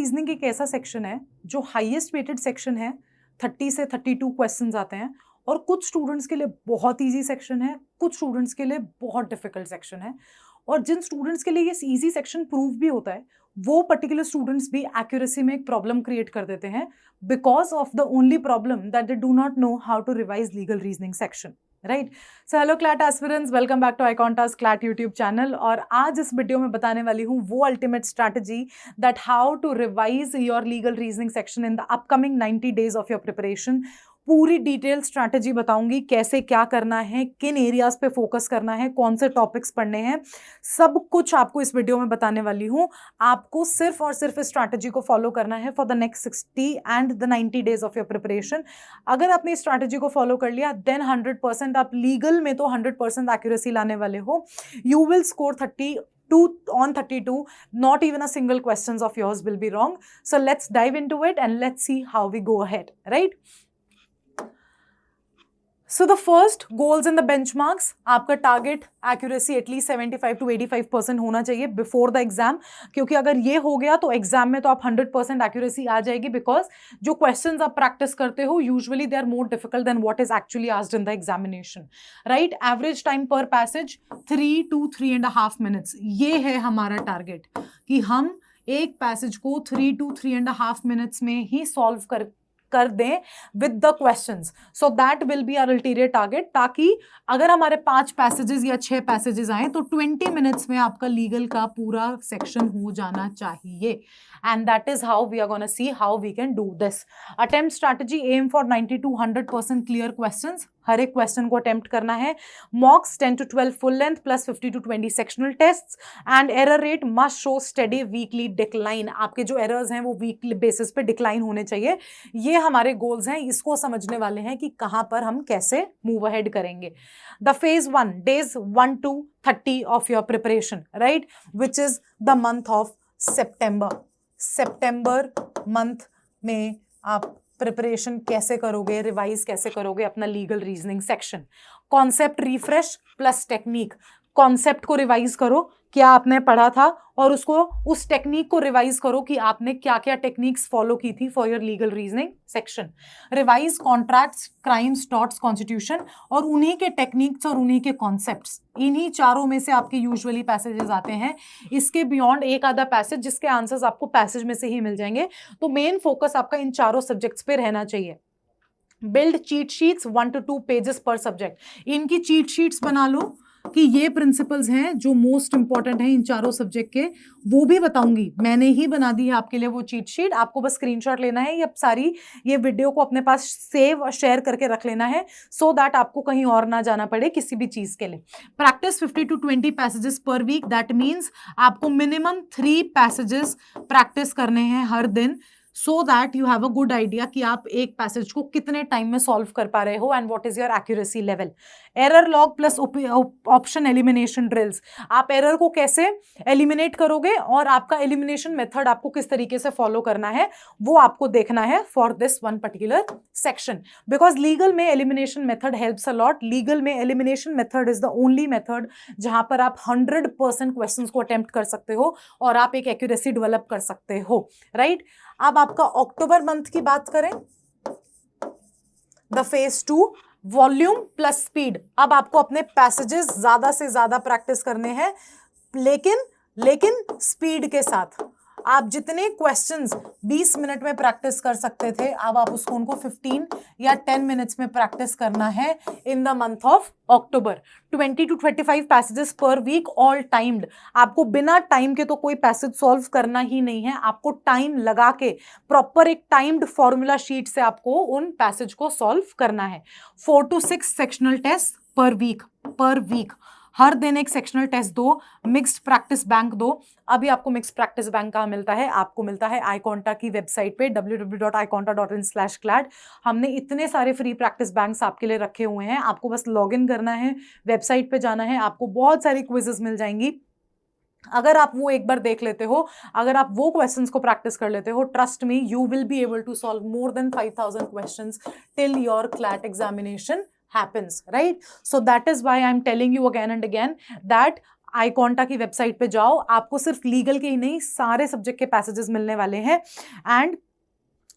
Reasoning एक ऐसा section है जो हाईएस्ट वेटेड सेक्शन है, 30 से 32 क्वेश्चंस आते हैं, और कुछ स्टूडेंट्स के लिए बहुत इजी सेक्शन है, कुछ स्टूडेंट्स के लिए बहुत डिफिकल्ट सेक्शन है। और जिन स्टूडेंट्स के लिए ये इजी सेक्शन प्रूव भी होता है, वो पर्टिकुलर स्टूडेंट्स भी एक्यूरेसी में एक प्रॉब्लम क्रिएट कर देते हैं because of the only problem that they do not know how to revise legal reasoning section, right. So hello CLAT aspirants, welcome back to iConta's CLAT YouTube channel. और आज इस video में बताने वाली हूँ वो ultimate strategy that how to revise your legal reasoning section in the upcoming 90 days of your preparation. पूरी detail strategy बताऊंगी, कैसे क्या करना है, किन एरियाज पे फोकस करना है, कौन से टॉपिक्स पढ़ने हैं, सब कुछ आपको इस वीडियो में बताने वाली हूँ। आपको सिर्फ और सिर्फ इस स्ट्रैटेजी को फॉलो करना है for the next 60 and the 90 days of your preparation. अगर आपने इस स्ट्रैटेजी को फॉलो कर लिया देन 100% आप लीगल में तो 100% एक्यूरेसी लाने वाले हो। You will score 32 on 32, not even a single questions of yours will be wrong. So let's dive into it and let's see how we go ahead, right? So the first goals in the benchmarks, आपका target accuracy at least 75 to 85% होना चाहिए before the exam, क्योंकि अगर ये हो गया तो exam में तो आप 100% एक्यूरेसी आ जाएगी, बिकॉज जो क्वेश्चंस आप प्रैक्टिस करते हो usually they are more difficult than what is actually asked in the examination, right. Average time per passage 3 to 3.5 minutes, ये है हमारा टारगेट कि हम एक पैसेज को 3 to 3.5 minutes में ही सॉल्व कर दें with the questions. So that will be our ulterior target, ताकि अगर हमारे 5 पैसेजेस या 6 पैसेजेस आए तो 20 मिनट्स में आपका लीगल का पूरा सेक्शन हो जाना चाहिए। And that is how we are gonna see how we can do this. Attempt strategy, aim for 90 to 100% clear questions, हर एक क्वेश्चन को अटेम्प्ट करना है। Mocks 10 to 12 full length plus 50 to 20 sectional tests, and error rate must show steady weekly decline. आपके जो errors हैं वो weekly basis पे डिक्लाइन होने चाहिए। ये हमारे गोल्स हैं, इसको समझने वाले हैं कि कहां पर हम कैसे मूव अहेड करेंगे। The phase 1, days 1 to 30 of your preparation, right, which is the month of September month में आप प्रिपरेशन कैसे करोगे, रिवाइज कैसे करोगे अपना legal reasoning section. Concept refresh plus technique. Concept को रिवाइज करो, क्या आपने पढ़ा था, और उसको उस टेक्निक को रिवाइज करो कि आपने क्या क्या टेक्निक्स फॉलो की थी for your legal reasoning section. Revise contracts, crimes, torts, constitution, और उन्हीं के टेक्निक्स और उन्हीं के कॉन्सेप्ट्स, इन्हीं चारों में से आपके यूजुअली पैसेजेस आते हैं। इसके बियॉन्ड एक आधा पैसेज जिसके आंसर्स आपको पैसेज में से ही मिल जाएंगे। तो मेन फोकस आपका इन चारों सब्जेक्ट्स पे रहना चाहिए। Build cheat sheets 1 to 2 pages पर सब्जेक्ट। इनकी चीट शीट्स बना लो कि ये प्रिंसिपल्स हैं जो मोस्ट इंपॉर्टेंट हैं इन चारों सब्जेक्ट के, वो भी बताऊंगी। मैंने ही बना दी है आपके लिए वो चीट शीट, आपको बस स्क्रीनशॉट लेना है या सारी ये वीडियो को अपने पास सेव और शेयर करके रख लेना है, सो दैट आपको कहीं और ना जाना पड़े किसी भी चीज के लिए। Practice 50 to 20 passages per week, that means आपको मिनिमम 3 पैसेजेस प्रैक्टिस करने हैं हर दिन, so that you have a good idea कि आप एक पैसेज को कितने टाइम में सॉल्व कर पा रहे हो and what is your accuracy level. Error log plus option elimination drills, आप एरर को कैसे एलिमिनेट करोगे और आपका एलिमिनेशन मेथड आपको किस तरीके से फॉलो करना है वो आपको देखना है for this one particular section, because legal में elimination method helps a lot. Legal में elimination method is the only method जहां पर आप 100% क्वेश्चंस को अटेम्प्ट कर सकते हो और आप एक एक्यूरेसी डेवलप कर सकते हो, राइट। अब आपका अक्टूबर मंथ की बात करें, the phase 2, volume plus speed. अब आपको अपने पैसेजेस ज्यादा से ज्यादा प्रैक्टिस करने हैं, लेकिन स्पीड के साथ। आप जितने क्वेश्चंस 20 मिनट में प्रैक्टिस कर सकते थे, अब आप उसको उनको 15 या 10 मिनट्स में प्रैक्टिस करना है in the month of October. 20 to 25 passages per week, all timed. आपको बिना टाइम के तो कोई पैसेज सॉल्व करना ही नहीं है, आपको टाइम लगा के प्रॉपर एक टाइम्ड फॉर्मूला शीट से आपको उन पैसेज को सॉल्व करना है। 4 to 6 sectional test per week, हर दिन एक सेक्शनल टेस्ट दो, मिक्स्ड प्रैक्टिस बैंक दो। अभी आपको मिक्स्ड प्रैक्टिस बैंक कहाँ मिलता है? आपको मिलता है iConta की वेबसाइट पे www.iconta.in/clad। हमने इतने सारे फ्री प्रैक्टिस बैंक्स आपके लिए रखे हुए हैं, आपको बस लॉग इन करना है, वेबसाइट पे जाना है, आपको बहुत सारी क्विजेस मिल जाएंगी। अगर आप वो एक बार देख लेते हो, अगर आप वो क्वेश्चंस को प्रैक्टिस कर लेते हो, trust me you will be able to solve more than 5000 questions till your CLAT examination happens, right? So that is why I'm telling you again and again that iConta की website पे जाओ, आपको सिर्फ legal के ही नहीं सारे subject के passages मिलने वाले हैं। एंड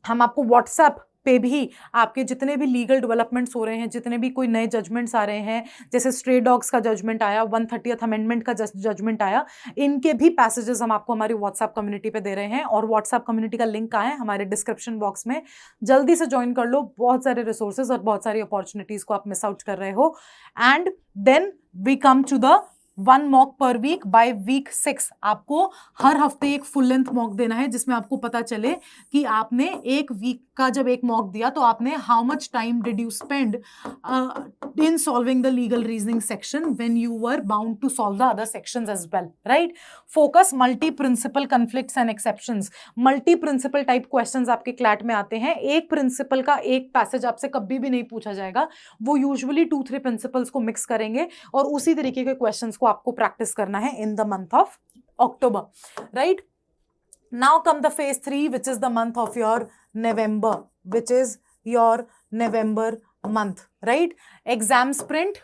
हम आपको व्हाट्सएप पे भी आपके जितने भी लीगल डेवलपमेंट्स हो रहे हैं, जितने भी कोई नए जजमेंट्स आ रहे हैं, जैसे स्ट्रे डॉग्स का जजमेंट आया, 130th अमेंडमेंट का जजमेंट आया, इनके भी पैसेजेस हम आपको हमारी व्हाट्सएप कम्युनिटी पे दे रहे हैं। और व्हाट्सएप कम्युनिटी का लिंक कहाँ है? हमारे डिस्क्रिप्शन बॉक्स में। जल्दी से ज्वाइन कर लो, बहुत सारे रिसोर्सेज और बहुत सारी अपॉर्चुनिटीज को आप मिस आउट कर रहे हो। And then we come to the 1 mock per week by week 6। आपको हर हफ्ते एक फुल लेंथ मॉक देना है, जिसमें आपको पता चले कि आपने एक वीक का जब एक मॉक दिया तो आपने how much time did you spend in solving the legal reasoning section when you were bound to solve the other sections as well, right. Focus multi principle conflicts and exceptions. Multi principle type questions आपके CLAT में आते हैं। एक principal का एक passage आपसे कभी भी नहीं पूछा जाएगा, वो यूजुअली 2-3 प्रिंसिपल्स को मिक्स करेंगे और उसी तरीके के क्वेश्चंस को आपको प्रैक्टिस करना है in the month of October, right? Now come the phase 3, which is the month of your November, month, right? Exam sprint,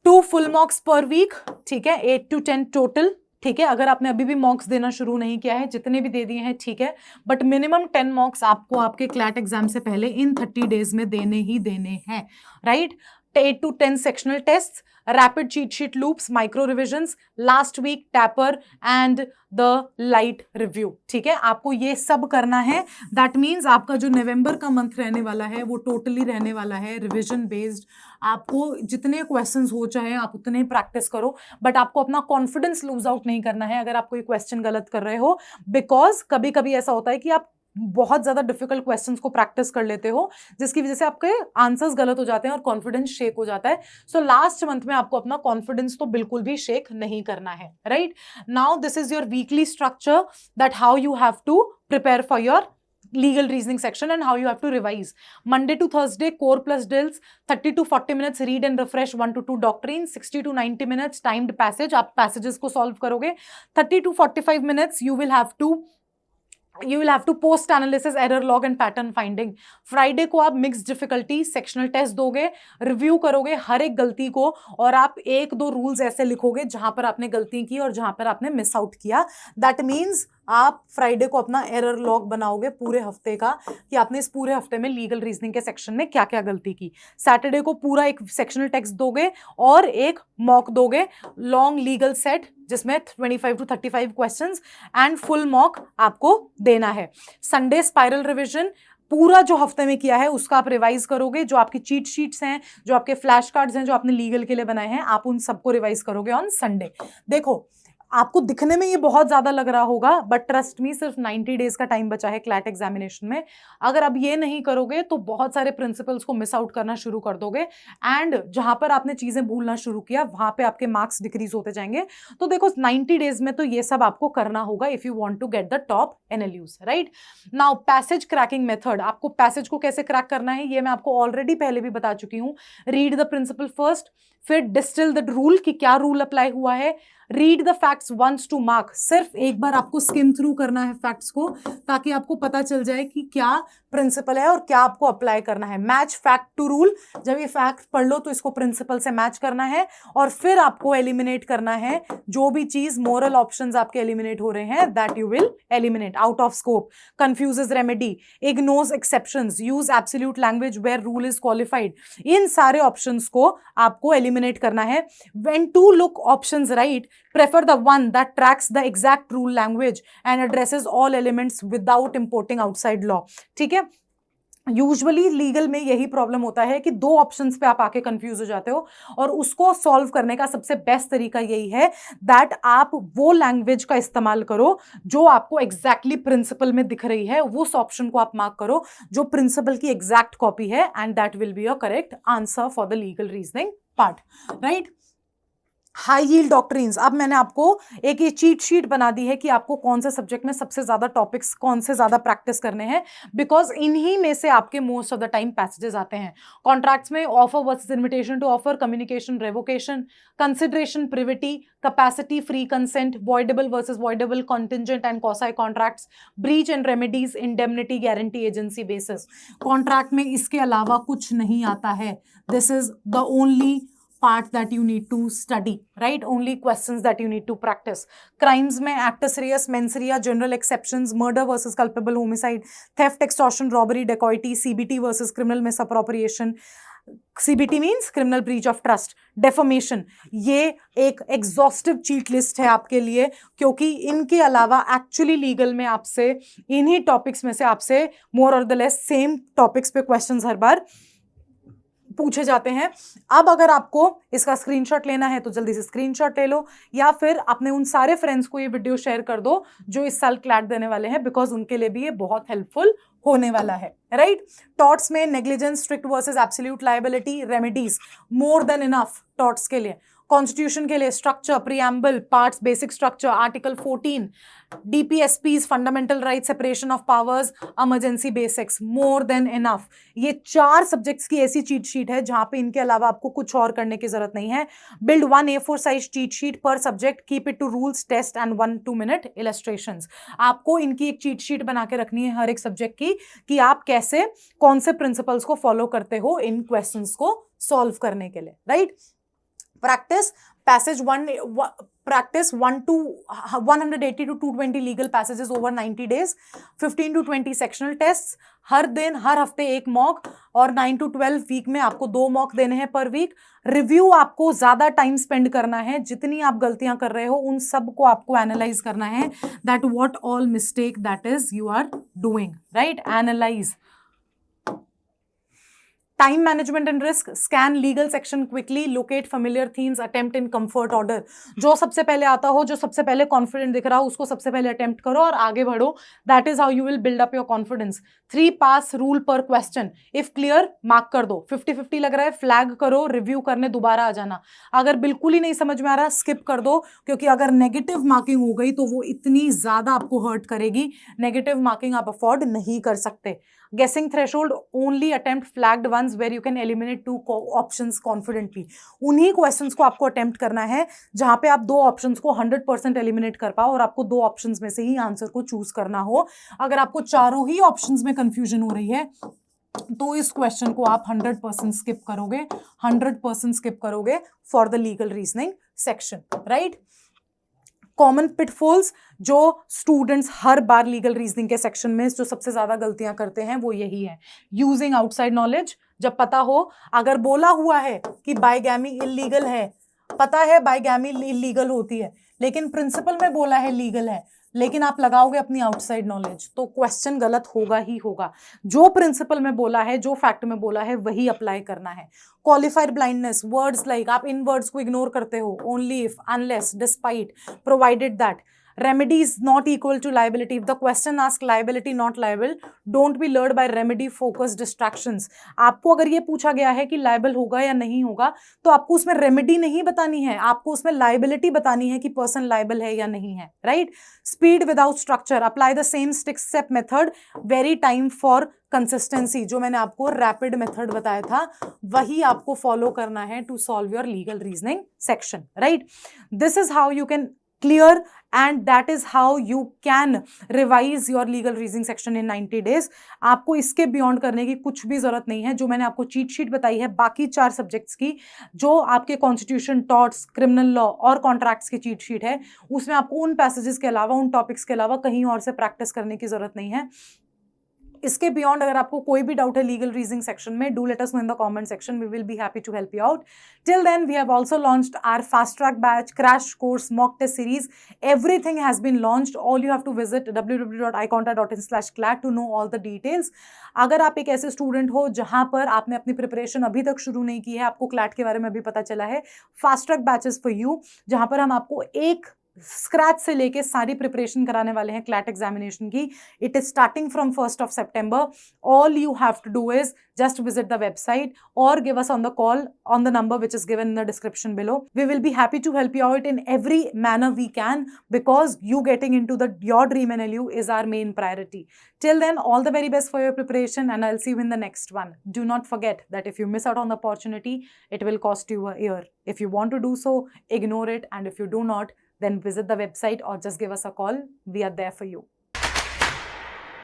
2 full mocks per week, ठीक है, 8 to 10 total, ठीक है। अगर आपने अभी भी मॉक्स देना शुरू नहीं किया है, जितने भी दे दिए हैं ठीक है, बट मिनिमम 10 मॉक्स आपको आपके क्लैट एग्जाम से पहले इन 30 डेज में देने ही देने हैं, right. 8 to 10 sectional tests, rapid cheat sheet loops, micro revisions, last week tapper and the light review, ठीक है। आपको ये सब करना है। दैट मीन्स आपका जो नवंबर का मंथ रहने वाला है वो टोटली रहने वाला है रिविजन बेस्ड। आपको जितने क्वेश्चंस हो चाहे आप उतने प्रैक्टिस करो, बट आपको अपना कॉन्फिडेंस लूज आउट नहीं करना है अगर आप कोई क्वेश्चन गलत कर रहे हो, बिकॉज कभी कभी ऐसा होता है कि आप बहुत ज्यादा डिफिकल्ट क्वेश्चंस को प्रैक्टिस कर लेते हो, जिसकी वजह से आपके आंसर्स गलत हो जाते हैं और कॉन्फिडेंस शेक हो जाता है। सो लास्ट मंथ में आपको अपना कॉन्फिडेंस तो बिल्कुल भी शेक नहीं करना है, right. Now this is your weekly structure that how you have to prepare for your legal reasoning section and how you have to revise. Monday to Thursday, core plus drills, 30 to 40 minutes read and refresh 1 to 2 doctrines, 60 to 90 minutes timed passage, आप passages को solve करोगे। 30 to 45 minutes you will have to post analysis, error log and pattern finding. Friday को आप mix difficulty sectional test दोगे, review करोगे हर एक गलती को, और आप 1-2 रूल्स ऐसे लिखोगे जहां पर आपने गलती की और जहां पर आपने मिस आउट किया। दैट मीन्स आप फ्राइडे को अपना एरर लॉग बनाओगे पूरे हफ्ते का कि आपने इस पूरे हफ्ते में लीगल रीजनिंग के सेक्शन में क्या क्या गलती की। सैटरडे को पूरा एक सेक्शनल टेक्स्ट दोगे और एक मॉक दोगे, लॉन्ग लीगल सेट जिसमें 25 to 35 questions and full mock आपको देना है। संडे स्पाइरल रिविजन, पूरा जो हफ्ते में किया है उसका आप रिवाइज करोगे। जो आपकी चीट शीट्स हैं, जो आपके फ्लैश कार्ड्स हैं, जो आपने लीगल के लिए बनाए हैं, आप उन सबको रिवाइज करोगे ऑन संडे। देखो आपको दिखने में ये बहुत ज्यादा लग रहा होगा, बट ट्रस्ट मी सिर्फ 90 डेज का टाइम बचा है क्लैट एग्जामिनेशन में। अगर अब ये नहीं करोगे तो बहुत सारे प्रिंसिपल्स को मिस आउट करना शुरू कर दोगे, एंड जहां पर आपने चीजें भूलना शुरू किया वहां पे आपके मार्क्स डिक्रीज होते जाएंगे। तो देखो 90 डेज में तो ये सब आपको करना होगा if you want to get the top NLUs, right. Now passage cracking method, आपको पैसेज को कैसे क्रैक करना है ये मैं आपको ऑलरेडी पहले भी बता चुकी हूँ। रीड द प्रिंसिपल फर्स्ट, फिर डिस्टिल द रूल कि क्या रूल अप्लाई हुआ है, read the facts once to mark, सिर्फ एक बार आपको स्किम थ्रू करना है फैक्ट्स को ताकि आपको पता चल जाए कि क्या प्रिंसिपल है और क्या आपको अप्लाई करना है। मैच फैक्ट टू रूल, जब ये फैक्ट पढ़ लो तो इसको प्रिंसिपल से मैच करना है, और फिर आपको एलिमिनेट करना है जो भी चीज मोरल ऑप्शंस आपके एलिमिनेट हो रहे हैं, that you will eliminate. Out of scope, confuses remedy, ignores exceptions, use absolute language where rule is qualified, इन सारे ऑप्शंस को आपको एलिमिनेट करना है। When to look options right, prefer the one that tracks the exact rule language and addresses all elements without importing outside law, ठीक है। Usually legal में यही प्रॉब्लम होता है कि 2 ऑप्शंस पे आप आके कंफ्यूज हो जाते हो, और उसको सॉल्व करने का सबसे बेस्ट तरीका यही है दैट आप वो लैंग्वेज का इस्तेमाल करो जो आपको एग्जैक्टली प्रिंसिपल में दिख रही है, उस ऑप्शन को आप मार्क करो जो प्रिंसिपल की एग्जैक्ट कॉपी है, and that will be your correct answer for the legal reasoning part, right. High yield doctrines, अब मैंने आपको एक ये चीट शीट बना दी है कि आपको कौन से सब्जेक्ट में सबसे ज्यादा टॉपिक्स कौन से ज्यादा प्रैक्टिस करने हैं, बिकॉज इन्हीं में से आपके most of the time passages आते हैं। कॉन्ट्रैक्ट्स में offer versus invitation to offer, communication revocation, consideration privity, capacity free consent, voidable versus voidable, contingent and quasi contracts, breach and remedies, indemnity, guarantee, agency basis. Contract में इसके अलावा कुछ नहीं आता है। This is the only part that you need to study, right? Only questions that you need to practice. Crimes में actus reus, mens rea, general exceptions, murder versus culpable homicide, theft, extortion, robbery, dacoity, CBT versus criminal misappropriation. CBT means criminal breach of trust, defamation. ये एक exhaustive cheat list है आपके लिए, क्योंकि इनके अलावा actually legal में आपसे इन्हीं टॉपिक्स में से आपसे मोर और द लेस सेम टॉपिक्स पे क्वेश्चंस हर बार पूछे जाते हैं। अब अगर आपको इसका स्क्रीनशॉट लेना है तो जल्दी से स्क्रीनशॉट ले लो, या फिर अपने उन सारे फ्रेंड्स को ये वीडियो शेयर कर दो जो इस साल क्लैट देने वाले हैं, बिकॉज उनके लिए भी ये बहुत हेल्पफुल होने वाला है, राइट? टॉर्ट्स में negligence, strict versus absolute liability, remedies more than enough torts के लिए। कॉन्स्टिट्यूशन के लिए structure, preamble, parts, basic structure, article 14, DPSPs, fundamental right, separation of powers, emergency basics, more than enough. ये 4 subjects की ऐसी cheat sheet है जहां पे इनके अलावा आपको कुछ और करने की जरूरत नहीं है। Build 1 A4 size cheat sheet per subject, keep it to rules, test and 1-2 minute illustrations. आपको इनकी एक चीट शीट बना के रखनी है हर एक सब्जेक्ट की, कि आप कैसे कौन से प्रिंसिपल्स को फॉलो करते हो इन क्वेश्चंस को सॉल्व करने के लिए, right? Practice passage 1 to 180 to 220 legal passages over 90 days, 15 to 20 sectional tests, हर दिन हर हफ्ते एक मॉक, और 9 to 12 वीक में आपको 2 मॉक देने हैं पर वीक। रिव्यू आपको ज्यादा टाइम स्पेंड करना है, जितनी आप गलतियां कर रहे हो उन सब को आपको एनालाइज करना है, that what all mistake that is you are doing, right? Analyse. Time management and risk, scan legal section quickly, locate familiar themes, attempt in comfort order. जो सबसे पहले आता हो, जो सबसे पहले कॉन्फिडेंट दिख रहा हो, उसको सबसे पहले अटेम्प्ट करो और आगे बढ़ो। That is how you will build up your confidence. 3 pass rule पर क्वेश्चन, इफ क्लियर मार्क कर दो, 50-50 लग रहा है फ्लैग करो, रिव्यू करने दोबारा आ जाना। अगर बिल्कुल ही नहीं समझ में आ रहा स्किप कर दो, क्योंकि अगर नेगेटिव मार्किंग हो गई तो वो इतनी ज्यादा आपको हर्ट करेगी, नेगेटिव मार्किंग आप अफोर्ड नहीं कर सकते। Guessing threshold, only attempt flagged ones where you can eliminate 2 options confidently. उन्हीं क्वेश्चंस को आपको अटेम्प्ट करना है जहां पे आप 2 ऑप्शंस को 100% एलिमिनेट कर पाओ, और आपको 2 ऑप्शंस में से ही आंसर को चूज करना हो। अगर आपको चारों ही ऑप्शंस में कंफ्यूजन हो रही है तो इस क्वेश्चन को आप 100% स्किप करोगे, 100% स्किप करोगे for the legal reasoning section, right? Common pitfalls जो स्टूडेंट्स हर बार लीगल रीजनिंग के सेक्शन में जो सबसे ज्यादा गलतियां करते हैं वो यही है। यूजिंग आउटसाइड नॉलेज, जब पता हो, अगर बोला हुआ है कि बाइगैमी इलीगल है, पता है बाइगैमी इलीगल होती है, लेकिन प्रिंसिपल में बोला है लीगल है, लेकिन आप लगाओगे अपनी आउटसाइड नॉलेज, तो क्वेश्चन गलत होगा ही होगा। जो प्रिंसिपल में बोला है, जो फैक्ट में बोला है, वही अप्लाई करना है। क्वालिफाइड ब्लाइंडनेस, वर्ड्स लाइक, आप इन वर्ड्स को इग्नोर करते हो, only if, unless, despite, provided that. Remedy is not equal to liability. If the question asks liability not liable, don't be lured by remedy focused distractions. आपको अगर ये पूछा गया है कि liable होगा या नहीं होगा, तो आपको उसमें remedy नहीं बतानी है, आपको उसमें liability बतानी है कि person liable है या नहीं है, right? Speed without structure, apply the same step method, very time for consistency. जो मैंने आपको rapid method बताया था, वही आपको follow करना है to solve your legal reasoning section, right? This is how you can clear, and that is how you can revise your legal reasoning section in 90 days. आपको इसके बियॉन्ड करने की कुछ भी जरूरत नहीं है। जो मैंने आपको चीट शीट बताई है बाकी 4 सब्जेक्ट्स की, जो आपके कॉन्स्टिट्यूशन, टॉर्ट्स, क्रिमिनल लॉ और कॉन्ट्रैक्ट्स की चीट शीट है, उसमें आपको उन पैसेजेस के अलावा, उन टॉपिक्स के अलावा कहीं और से प्रैक्टिस करने की जरूरत नहीं है। इसके बियॉन्ड अगर आपको कोई भी डाउट है लीगल रीजनिंग सेक्शन में, do let us know in the comment section, we will be happy to help you out. Till then we have also launched our fast track batch, crash course, mock test series, everything has been launched. All you have to visit www.iconta.in/clat to know all the details. अगर आप एक ऐसे student हो जहां पर आपने अपनी preparation अभी तक शुरू नहीं की है, आपको क्लैट के बारे में अभी पता चला है, fast track batches for you, जहां पर हम आपको एक स्क्रैच से लेके सारी प्रिपरेशन कराने वाले हैं क्लैट एग्जामिनेशन की। It is starting from 1st of September. All you have to do is just visit the website or give us on the call on the number which is given in the description below. We will be happy to help you out in every manner we can, because you getting into your dream NLU is our main priority. Till then, all the very best for your preparation, and I'll see you in the next one. Do not forget that if you miss out on the opportunity, it will cost you a year. If you want to do so, ignore it, and if you do not, then visit the website or just give us a call. We are there for you.